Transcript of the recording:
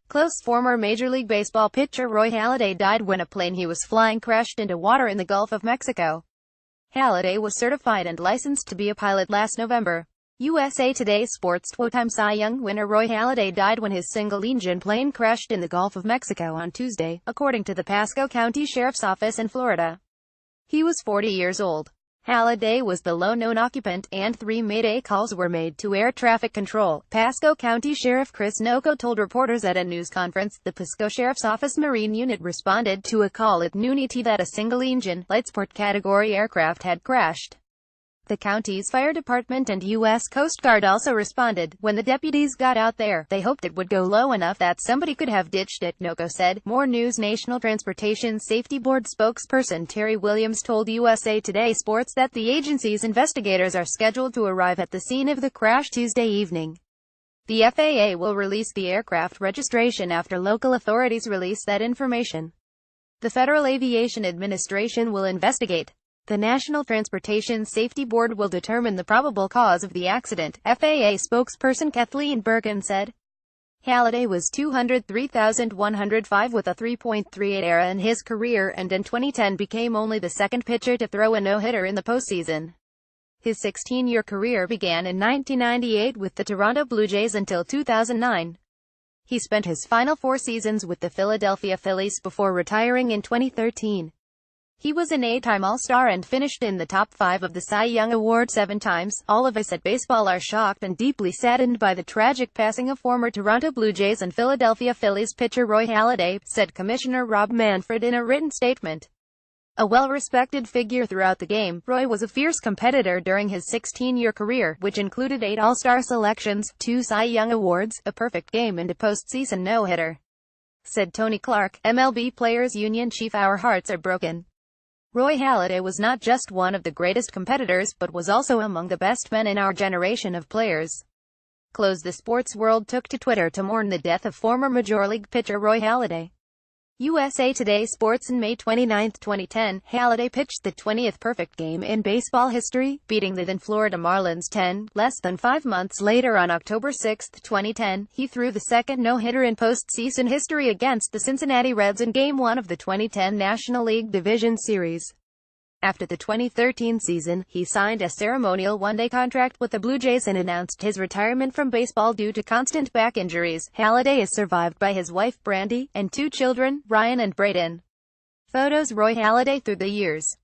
Close. Former Major League Baseball pitcher Roy Halladay died when a plane he was flying crashed into water in the Gulf of Mexico. Halladay was certified and licensed to be a pilot last November. USA Today Sports. Two-time Cy Young winner Roy Halladay died when his single-engine plane crashed in the Gulf of Mexico on Tuesday, according to the Pasco County Sheriff's Office in Florida. He was 40 years old. Halladay was the lone known occupant, and 3 Mayday calls were made to air traffic control, Pasco County Sheriff Chris Noco told reporters at a news conference. The Pasco Sheriff's Office Marine Unit responded to a call at noon ET that a single-engine, light sport category aircraft had crashed. The county's fire department and U.S. Coast Guard also responded. When the deputies got out there, they hoped it would go low enough that somebody could have ditched it, Noco said. More news. National Transportation Safety Board spokesperson Terry Williams told USA Today Sports that the agency's investigators are scheduled to arrive at the scene of the crash Tuesday evening. The FAA will release the aircraft registration after local authorities release that information. The Federal Aviation Administration will investigate. The National Transportation Safety Board will determine the probable cause of the accident, FAA spokesperson Kathleen Bergen said. Halladay was 203,105 with a 3.38 ERA in his career and in 2010 became only the second pitcher to throw a no-hitter in the postseason. His 16-year career began in 1998 with the Toronto Blue Jays until 2009. He spent his final 4 seasons with the Philadelphia Phillies before retiring in 2013. He was an 8-time All-Star and finished in the top 5 of the Cy Young Award 7 times. All of us at baseball are shocked and deeply saddened by the tragic passing of former Toronto Blue Jays and Philadelphia Phillies pitcher Roy Halladay, said Commissioner Rob Manfred in a written statement. A well-respected figure throughout the game, Roy was a fierce competitor during his 16-year career, which included 8 All-Star selections, 2 Cy Young Awards, a perfect game and a postseason no-hitter, said Tony Clark, MLB Players Union chief. Our hearts are broken. Roy Halladay was not just one of the greatest competitors, but was also among the best men in our generation of players. The sports world took to Twitter to mourn the death of former Major League pitcher Roy Halladay. USA Today Sports. On May 29, 2010, Halladay pitched the 20th perfect game in baseball history, beating the then Florida Marlins 10. Less than 5 months later, on October 6, 2010, he threw the second no-hitter in postseason history against the Cincinnati Reds in Game 1 of the 2010 National League Division Series. After the 2013 season, he signed a ceremonial one-day contract with the Blue Jays and announced his retirement from baseball due to constant back injuries. Halladay is survived by his wife Brandy, and 2 children, Ryan and Brayden. Photos. Roy Halladay through the years.